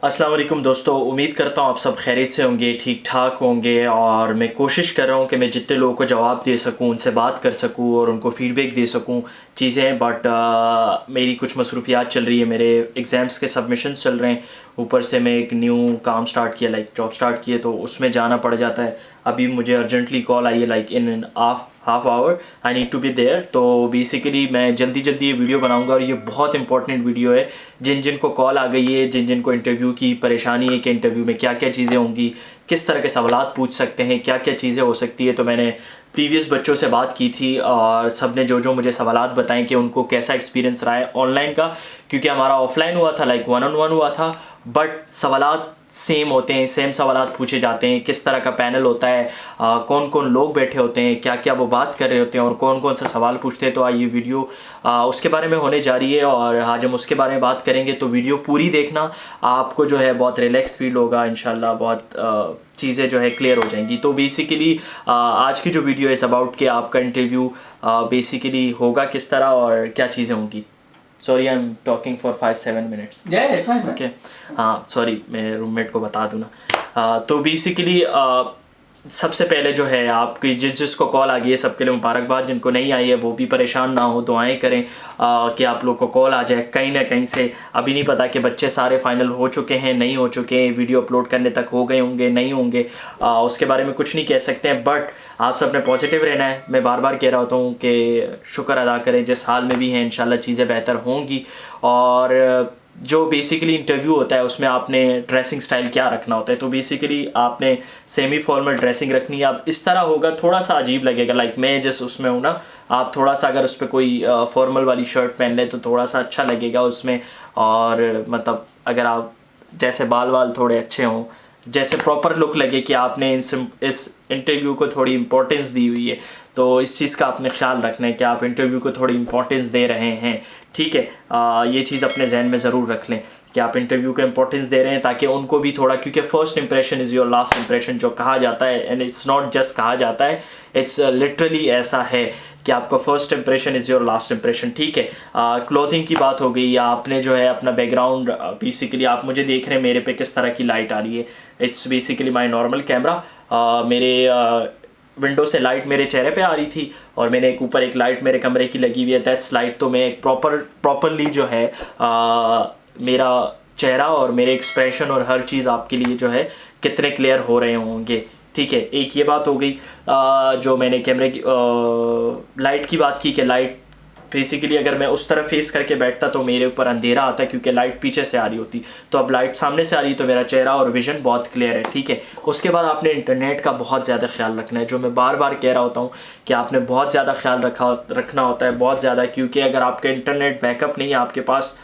अस्सलाम वालेकुम दोस्तों, उम्मीद करता हूँ आप सब खैरियत से होंगे, ठीक ठाक होंगे। और मैं कोशिश कर रहा हूँ कि मैं जितने लोगों को जवाब दे सकूँ, उनसे बात कर सकूँ और उनको फ़ीडबैक दे सकूँ चीज़ें। बट मेरी कुछ मसरूफियात चल रही है, मेरे एग्ज़ाम्स के सबमिशंस चल रहे हैं, ऊपर से मैं एक न्यू काम स्टार्ट किया, लाइक जॉब स्टार्ट किए, तो उसमें जाना पड़ जाता है। अभी मुझे अर्जेंटली कॉल आई है, like in half hour I need to be there. तो बेसिकली मैं जल्दी जल्दी ये वीडियो बनाऊंगा और ये बहुत इंपॉर्टेंट वीडियो है। जिन को कॉल आ गई है, जिन को इंटरव्यू की परेशानी है कि इंटरव्यू में क्या क्या चीज़ें होंगी, किस तरह के सवालात पूछ सकते हैं, क्या क्या चीज़ें हो सकती है, तो मैंने प्रीवियस बच्चों से बात की थी और सब ने जो मुझे सवालात बताएं कि उनको कैसा एक्सपीरियंस रहा है ऑनलाइन का, क्योंकि हमारा ऑफलाइन हुआ था, लाइक 1-on-1 हुआ था, बट सवालात सेम होते हैं, सेम सवालात पूछे जाते हैं। किस तरह का पैनल होता है, कौन कौन लोग बैठे होते हैं, क्या क्या वो बात कर रहे होते हैं और कौन कौन सा सवाल पूछते हैं। तो ये वीडियो उसके बारे में होने जा रही है और आज हम उसके बारे में बात करेंगे। तो वीडियो पूरी देखना, आपको जो है बहुत रिलैक्स फील होगा इंशाल्लाह, बहुत चीज़ें जो है क्लियर हो जाएंगी। तो बेसिकली आज की जो वीडियो इज़ अबाउट कि आपका इंटरव्यू बेसिकली होगा किस तरह और क्या चीज़ें होंगी। Sorry, I am talking for 5-7 minutes. It's fine. Okay, हाँ सॉरी, मैं रूममेट को बता दूँ ना। तो बेसिकली सबसे पहले जो है आपकी जिसको कॉल आ गई है, सबके लिए मुबारकबाद। जिनको नहीं आई है वो भी परेशान ना हो, दुआएं करें कि आप लोग को कॉल आ जाए कहीं ना कहीं से। अभी नहीं पता कि बच्चे सारे फाइनल हो चुके हैं, नहीं हो चुके हैं, वीडियो अपलोड करने तक हो गए होंगे, नहीं होंगे, उसके बारे में कुछ नहीं कह सकते हैं। बट आप सब ने पॉजिटिव रहना है। मैं बार बार कह रहा होता हूँ कि शुक्र अदा करें, जिस हाल में भी हैं इंशाल्लाह चीज़ें बेहतर होंगी। और जो बेसिकली इंटरव्यू होता है उसमें आपने ड्रेसिंग स्टाइल क्या रखना होता है, तो बेसिकली आपने सेमी फॉर्मल ड्रेसिंग रखनी है। अब इस तरह होगा, थोड़ा सा अजीब लगेगा, लाइक मैं जिस उसमें हूँ ना, आप थोड़ा सा अगर उस पर कोई फॉर्मल वाली शर्ट पहन ले तो थोड़ा सा अच्छा लगेगा उसमें। और मतलब अगर आप जैसे बाल वाल थोड़े अच्छे हों, जैसे प्रॉपर लुक लगे कि आपने इस इंटरव्यू को थोड़ी इंपॉर्टेंस दी हुई है, तो इस चीज़ का आपने ख्याल रखना है कि आप इंटरव्यू को थोड़ी इंपॉर्टेंस दे रहे हैं। ठीक है, ये चीज़ अपने जहन में ज़रूर रख लें कि आप इंटरव्यू को इंपॉर्टेंस दे रहे हैं, ताकि उनको भी थोड़ा, क्योंकि first impression is your last impression जो कहा जाता है, एंड इट्स नॉट जस्ट कहा जाता है, इट्स लिटरली ऐसा है कि आपका first impression is your last impression. ठीक है, क्लोथिंग की बात हो गई, या आपने जो है अपना बैकग्राउंड, बेसिकली आप मुझे देख रहे हैं, मेरे पे किस तरह की लाइट आ रही है, it's basically my normal camera. मेरे विंडो से लाइट मेरे चेहरे पे आ रही थी और मैंने एक ऊपर एक लाइट मेरे कमरे की लगी हुई है, दैट्स लाइट। तो मैं एक प्रॉपरली जो है मेरा चेहरा और मेरे एक्सप्रेशन और हर चीज़ आपके लिए जो है कितने क्लियर हो रहे होंगे। ठीक है, एक ये बात हो गई। जो मैंने कैमरे की लाइट की बात की कि लाइट बेसिकली अगर मैं उस तरफ फेस करके बैठता तो मेरे ऊपर अंधेरा आता, क्योंकि लाइट पीछे से आ रही होती। तो अब लाइट सामने से आ रही तो मेरा चेहरा और विजन बहुत क्लियर है। ठीक है, उसके बाद आपने इंटरनेट का बहुत ज़्यादा ख्याल रखना है, जो मैं बार बार कह रहा होता हूँ कि आपने बहुत ज़्यादा ख्याल रखना होता है, बहुत ज़्यादा, क्योंकि अगर आपका इंटरनेट बैकअप नहीं है, आपके पास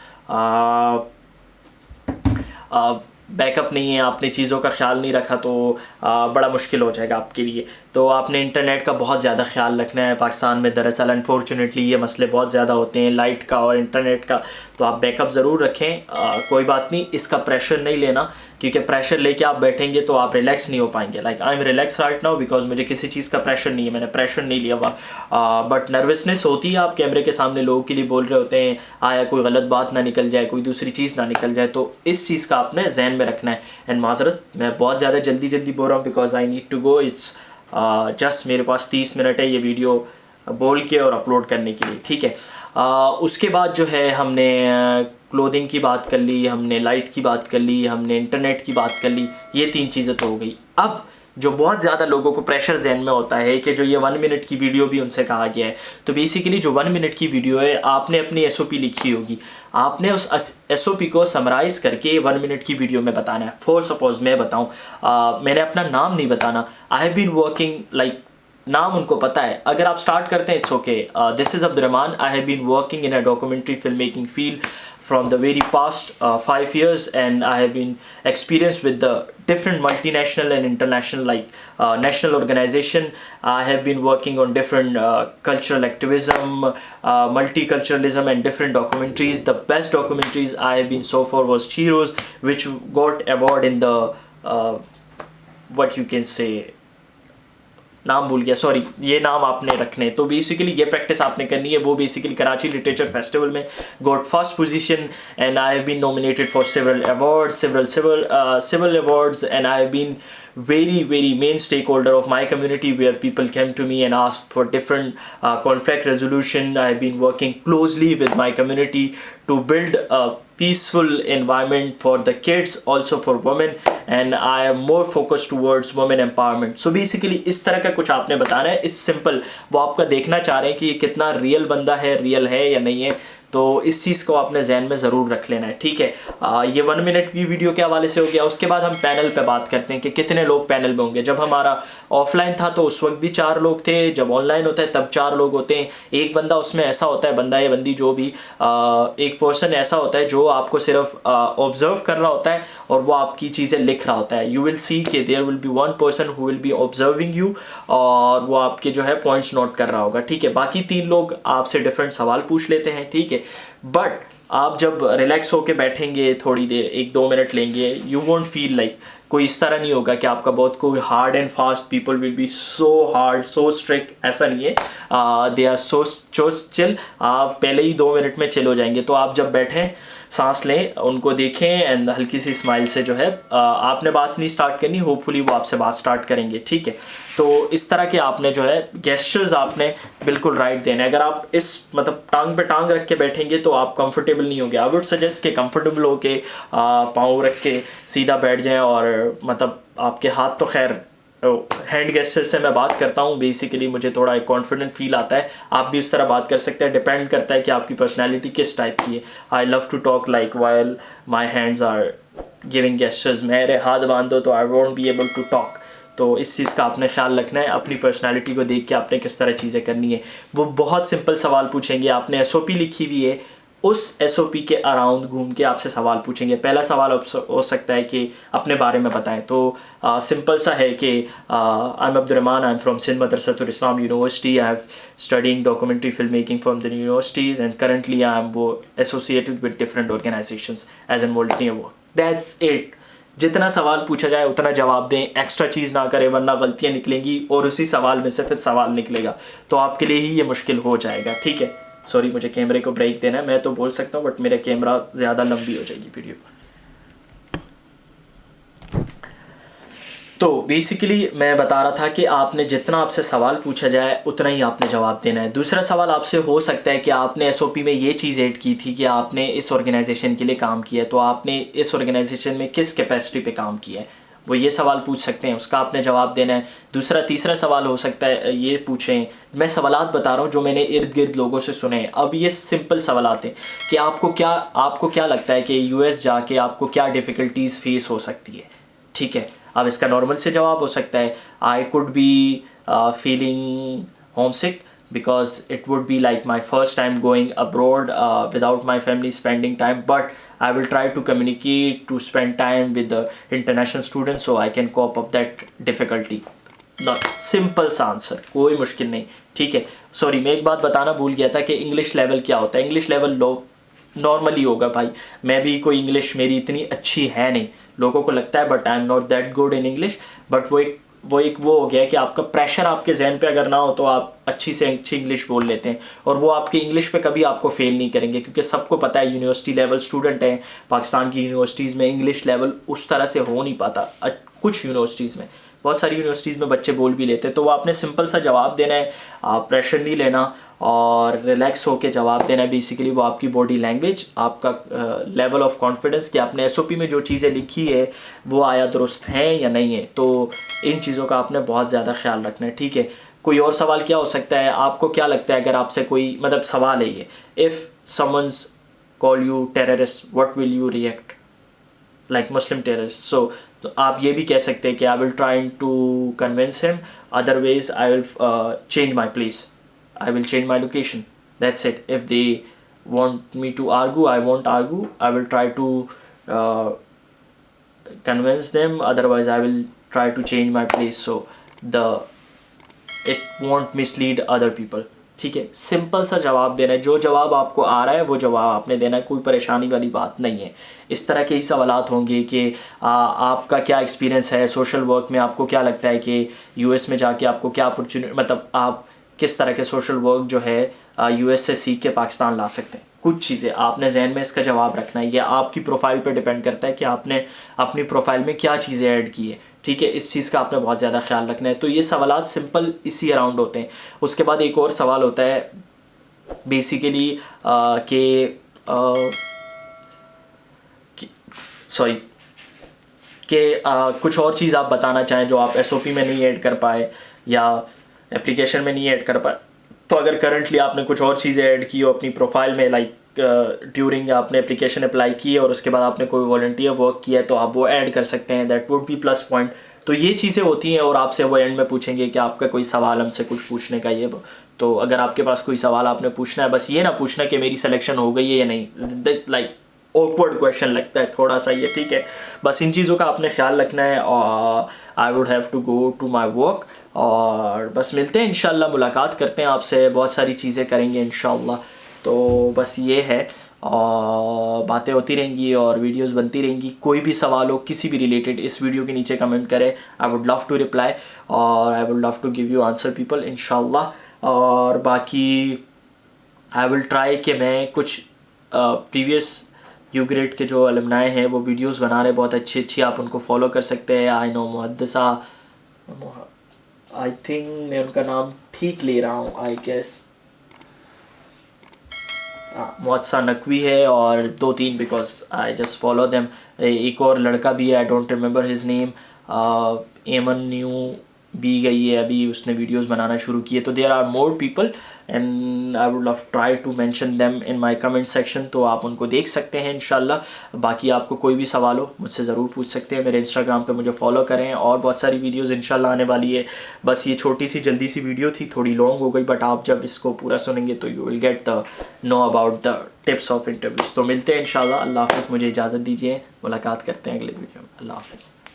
बैकअप नहीं है, आपने चीज़ों का ख्याल नहीं रखा, तो बड़ा मुश्किल हो जाएगा आपके लिए। तो आपने इंटरनेट का बहुत ज़्यादा ख्याल रखना है। पाकिस्तान में दरअसल अनफॉर्चुनेटली ये मसले बहुत ज़्यादा होते हैं, लाइट का और इंटरनेट का, तो आप बैकअप ज़रूर रखें। कोई बात नहीं, इसका प्रेशर नहीं लेना, क्योंकि प्रेशर लेके आप बैठेंगे तो आप रिलैक्स नहीं हो पाएंगे। Like I am relax right now because मुझे किसी चीज़ का प्रेशर नहीं है, मैंने प्रेशर नहीं लिया हुआ। बट नर्वसनेस होती है, आप कैमरे के सामने लोगों के लिए बोल रहे होते हैं, आया कोई गलत बात ना निकल जाए, कोई दूसरी चीज़ ना निकल जाए, तो इस चीज़ का आपने जहन में रखना है। एंड माजरत, मैं बहुत ज़्यादा जल्दी बोल रहा हूँ because I need to go. It's just मेरे पास 30 मिनट है ये वीडियो बोल के और अपलोड करने के लिए। ठीक है, उसके बाद जो है हमने क्लोथिंग की बात कर ली, हमने लाइट की बात कर ली, हमने इंटरनेट की बात कर ली, ये 3 चीज़ें तो हो गई। अब जो बहुत ज़्यादा लोगों को प्रेशर जहन में होता है कि जो ये 1 मिनट की वीडियो भी उनसे कहा गया है, तो बेसिकली जो 1 मिनट की वीडियो है, आपने अपनी SOP लिखी होगी, आपने उस SOP को समराइज़ करके 1 मिनट की वीडियो में बताना है। फॉर सपोज मैं बताऊँ, मैंने अपना नाम नहीं बताना, I have been working, like नाम उनको पता है। अगर आप स्टार्ट करते हैं, it's okay, this is Abdurrahman, I have been working in a documentary film making field from the very past 5 years, and I have been experienced with the different multinational and international, like national organization. I have been working on different cultural activism, multiculturalism and different documentaries. The best documentaries I have been so far was Chiros, which got award in the what you can say नाम भूल गया, sorry, ये नाम आपने रखने। तो basically ये practice आपने करनी है। वो बेसिकली कराची लिटरेचर फेस्टिवल में got first position and I have been nominated for several awards, several awards, and I have been very main stakeholder of my community, where people came to me and asked for different conflict resolution. I have been working closely with my community to build a peaceful environment for the kids, also for women, and I am more focused towards women empowerment. So basically इस तरह का कुछ आपने बताना है। इस simple वो आपका देखना चाह रहे हैं कि ये कितना रियल बंदा है, रियल है या नहीं है। तो इस चीज़ को आपने जहन में ज़रूर रख लेना है, ठीक है। ये 1 मिनट की वीडियो के हवाले से हो गया। उसके बाद हम पैनल पे बात करते हैं कि कितने लोग पैनल में होंगे। जब हमारा ऑफलाइन था तो उस वक्त भी 4 लोग थे, जब ऑनलाइन होता है तब 4 लोग होते हैं। एक बंदा उसमें ऐसा होता है, बंदा या बंदी जो भी, एक पर्सन ऐसा होता है जो आपको सिर्फ ऑब्जर्व कर रहा होता है और वो आपकी चीज़ें लिख रहा होता है। यू विल सी कि there will be one person who will be observing you और वो आपके जो है पॉइंट्स नोट कर रहा होगा, ठीक है। बाकी 3 लोग आपसे डिफरेंट सवाल पूछ लेते हैं, ठीक है। बट आप जब रिलैक्स होके बैठेंगे थोड़ी देर, 1-2 मिनट लेंगे, यू वोंट फील लाइक, कोई इस तरह नहीं होगा कि आपका बहुत कोई hard and fast, people will be so hard so strict, ऐसा नहीं है। They are so chill. आप पहले ही 2 मिनट में चिल हो जाएंगे। तो आप जब बैठें, सांस लें, उनको देखें एंड हल्की सी स्माइल से जो है आपने बात नहीं स्टार्ट करनी, होपफुली वो आपसे बात स्टार्ट करेंगे, ठीक है। तो इस तरह के आपने जो है गेस्चर्स आपने बिल्कुल राइट देने। अगर आप इस मतलब टांग पे टांग रख के बैठेंगे तो आप कंफर्टेबल नहीं होंगे। आई वुड सजेस्ट कि कंफर्टेबल हो के पाँव रख के सीधा बैठ जाएं और मतलब आपके हाथ तो खैर हैंड गेस्चर से मैं बात करता हूँ, बेसिकली मुझे थोड़ा एक कॉन्फिडेंट फील आता है। आप भी उस तरह बात कर सकते हैं, डिपेंड करता है कि आपकी पर्सनैलिटी किस टाइप की है। I love to talk like while my hands are giving gestures. मेरे हाथ बांध दो तो I won't be able to talk. तो इस चीज़ का आपने ख्याल रखना है। अपनी पर्सनैलिटी को देख के आपने किस तरह चीज़ें करनी है। वो बहुत सिंपल सवाल पूछेंगे, आपने SOP लिखी हुई है, उस SOP के अराउंड घूम के आपसे सवाल पूछेंगे। पहला सवाल हो सकता है कि अपने बारे में बताएं। तो सिंपल सा है कि I am Abdurrahman, I am from Sindh Madrasatul Islam university, I have studying documentary film making from the universities and currently I am वो associated with different organisations as an volunteer work. That's it. जितना सवाल पूछा जाए उतना जवाब दें, एक्स्ट्रा चीज़ ना करें वरना गलतियाँ निकलेंगी और उसी सवाल में से फिर सवाल निकलेगा तो आपके लिए ही ये मुश्किल हो जाएगा, ठीक है। सॉरी, मुझे कैमरे को ब्रेक देना है। मैं तो बोल सकता हूँ बट मेरा कैमरा ज़्यादा लंबी हो जाएगी वीडियो। तो बेसिकली मैं बता रहा था कि आपने जितना आपसे सवाल पूछा जाए उतना ही आपने जवाब देना है। दूसरा सवाल आपसे हो सकता है कि आपने SOP में ये चीज़ ऐड की थी कि आपने इस ऑर्गेनाइजेशन के लिए काम किया है, तो आपने इस ऑर्गेनाइजेशन में किस कैपेसिटी पे काम किया है, वो ये सवाल पूछ सकते हैं, उसका आपने जवाब देना है। दूसरा तीसरा सवाल हो सकता है ये पूछें, मैं सवालात बता रहा हूँ जो मैंने इर्द गिर्द लोगों से सुने हैं। अब ये सिंपल सवाल आते हैं कि आपको क्या लगता है कि US जाके आपको क्या डिफ़िकल्टीज़ फेस हो सकती है, ठीक है। अब इसका नॉर्मल से जवाब हो सकता है I could be feeling home sick because it would be like my first time going abroad without my family spending time, but I will try to communicate to spend time with the international students so I can cope up that difficulty. Not simple सा answer, कोई मुश्किल नहीं, ठीक है। Sorry, मैं एक बात बताना भूल गया था कि इंग्लिश लेवल क्या होता है। इंग्लिश लेवल लो नॉर्मली होगा भाई, मैं भी कोई इंग्लिश मेरी इतनी अच्छी है नहीं, लोगों को लगता है, but I am not that good in English. But वो हो गया कि आपका प्रेशर आपके जहन पे अगर ना हो तो आप अच्छी से अच्छी इंग्लिश बोल लेते हैं और वो आपकी इंग्लिश पे कभी आपको फेल नहीं करेंगे, क्योंकि सबको पता है यूनिवर्सिटी लेवल स्टूडेंट हैं पाकिस्तान की यूनिवर्सिटीज़ में, इंग्लिश लेवल उस तरह से हो नहीं पाता। कुछ यूनिवर्सिटीज़ में, बहुत सारी यूनिवर्सिटीज़ में बच्चे बोल भी लेते हैं। तो वो आपने सिंपल सा जवाब देना है, आप प्रेशर नहीं लेना और रिलैक्स होके जवाब देना है। बेसिकली वो आपकी बॉडी लैंग्वेज, आपका लेवल ऑफ कॉन्फिडेंस कि आपने SOP में जो चीज़ें लिखी है वो आया दुरुस्त हैं या नहीं है। तो इन चीज़ों का आपने बहुत ज़्यादा ख्याल रखना है, ठीक है। कोई और सवाल क्या हो सकता है, आपको क्या लगता है अगर आपसे कोई मतलब सवाल है ये, if someone's call you terrorist what will you react like Muslim terrorist. So तो आप ये भी कह सकते हैं कि I will trying to convince him, otherwise I will change my place, I will change my location. That's it. If they want me to argue, I won't argue. I will try to convince them. Otherwise, I will try to change my place so it won't mislead other people. ठीक है, simple सा जवाब देना है, जो जवाब आपको आ रहा है वो जवाब आपने देना है, कोई परेशानी वाली बात नहीं है। इस तरह के ही सवालात होंगे कि आपका क्या एक्सपीरियंस है सोशल वर्क में, आपको क्या लगता है कि यूएस में जाके आपको क्या अपॉर्चुनिटी, मतलब आप किस तरह के सोशल वर्क जो है यूएस से सीख के पाकिस्तान ला सकते हैं। कुछ चीज़ें आपने जहन में इसका जवाब रखना है, ये आपकी प्रोफाइल पे डिपेंड करता है कि आपने अपनी प्रोफाइल में क्या चीज़ें ऐड की है, ठीक है, इस चीज़ का आपने बहुत ज़्यादा ख्याल रखना है। तो ये सवालात सिंपल इसी अराउंड होते हैं। उसके बाद एक और सवाल होता है बेसिकली कि कुछ और चीज़ आप बताना चाहें जो आप एसओपी में नहीं ऐड कर पाए या एप्लीकेशन में नहीं ऐड कर पाए। तो अगर करंटली आपने कुछ और चीज़ें ऐड की हो अपनी प्रोफाइल में, लाइक ड्यूरिंग आपने एप्लीकेशन अप्लाई की है और उसके बाद आपने कोई वॉलंटियर वर्क किया है, तो आप वो ऐड कर सकते हैं, that would be plus point. तो ये चीज़ें होती हैं और आपसे वो एंड में पूछेंगे कि आपका कोई सवाल हमसे कुछ पूछने का ये वो। तो अगर आपके पास कोई सवाल आपने पूछना है, बस ये ना पूछना कि मेरी सिलेक्शन हो गई है या नहीं, लाइक ऑकवर्ड क्वेश्चन लगता है थोड़ा सा ये, ठीक है। बस इन चीज़ों का आपने ख्याल रखना है। और I would have to go to my work, और बस मिलते हैं इंशाल्लाह, मुलाकात करते हैं आपसे, बहुत सारी चीज़ें करेंगे इंशाल्लाह। तो बस ये है, और बातें होती रहेंगी और वीडियोस बनती रहेंगी। कोई भी सवाल हो किसी भी रिलेटेड, इस वीडियो के नीचे कमेंट करें, I would love to reply और I would love to give you answer people इंशाल्लाह। और बाकी आई विल ट्राई कि मैं कुछ प्रीवियस यू ग्रेड के जो अलमनाए हैं वो वीडियोस बना रहे बहुत अच्छी अच्छी, आप उनको फॉलो कर सकते हैं। आई नो मुहद्दिसा, आई थिंक मैं उनका नाम ठीक ले रहा हूँ, आई गेस मुहद्दिसा नकवी है, और 2-3 because I just follow them. एक और लड़का भी है, I don't remember his name, एमन न्यू भी गई है अभी, उसने वीडियोस बनाना शुरू किए। तो there are more people and I would love try to mention them in my comment section, तो आप उनको देख सकते हैं इंशाल्लाह। बाकी आपको कोई भी सवाल हो मुझसे ज़रूर पूछ सकते हैं। मेरे इंस्टाग्राम पे मुझे फॉलो करें, और बहुत सारी वीडियोस इंशाल्लाह आने वाली है। बस ये छोटी सी जल्दी सी वीडियो थी, थोड़ी लॉन्ग हो गई, बट आप जब इसको पूरा सुनेंगे तो you will get the know about the tips of interviews. तो मिलते हैं इंशाल्लाह। अल्लाह हाफ़िज़, मुझे इजाज़त दीजिए, मुलाकात करते हैं अगले वीडियो में। अल्लाह हाफ़िज़।